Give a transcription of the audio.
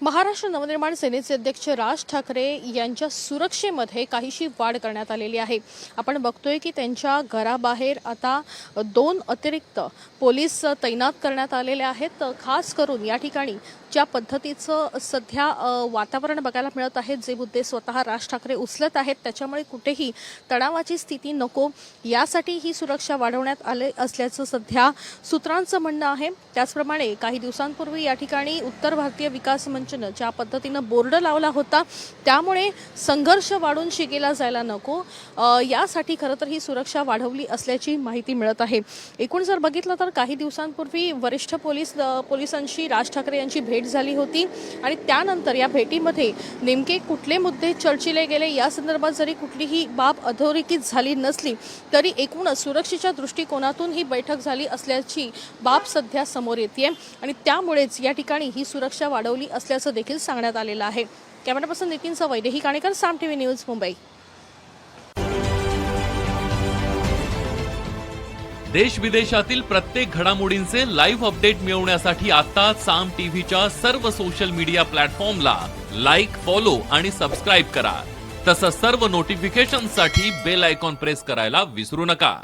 महाराष्ट्र नवनिर्माण सेनेचे अध्यक्ष राज ठाकरे यांच्या सुरक्षेमध्ये काहीशी वाढ करण्यात आलेली आहे। आपण बघतोय की त्यांच्या घराबाहेर आता 2 अतिरिक्त पोलीस तैनात करण्यात आलेले आहेत। खास करून या ठिकाणी ज्या पद्धतीचं सध्या वातावरण बघायला मिळत आहे, जे मुद्दे स्वतः राज ठाकरे उचलत आहेत, त्याच्यामुळे कुठेही तणावाची स्थिती नको यासाठी ही सुरक्षा वाढवण्यात आले असल्याचं सध्या सूत्रांचं म्हणणं आहे। त्याचप्रमाणे काही दिवसांपूर्वी या ठिकाणी उत्तर भारतीय विकास मंचनं ज्या पद्धतीनं बोर्ड लावला होता, त्यामुळे संघर्ष वाढून शिगेला जायला नको यासाठी खरं तर ही सुरक्षा वाढवली असल्याची माहिती मिळत आहे। एकूण जर बघितलं तर काही दिवसांपूर्वी वरिष्ठ पोलिसांशी राज ठाकरे यांची भेट झाली होती आणि त्यानंतर या भेटीमध्ये नेमके कुठले मुद्दे चर्चिले गेले या संदर्भात जरी कुठलीही बाब अधोरेखित झाली नसली तरी एकूणच सुरक्षेच्या दृष्टिकोनातून ही बैठक झाली असल्याची बाब सध्या समोर येते आणि त्यामुळेच या ठिकाणी ही सुरक्षा वाढवली असल्याचं देखील सांगण्यात आलेलं आहे। कॅमेरा पर्सन नितीन सवई, देही काणेकर, साम टीव्ही न्यूज, मुंबई। देश विदेशातील प्रत्येक घडामोडींचे लाईव्ह अपडेट मिळवण्यासाठी आता साम टीव्हीच्या सर्व सोशल मीडिया प्लॅटफॉर्मला लाईक, फॉलो आणि सबस्क्राईब करा। तसंच सर्व नोटिफिकेशनसाठी बेल आयकॉन प्रेस करायला विसरू नका।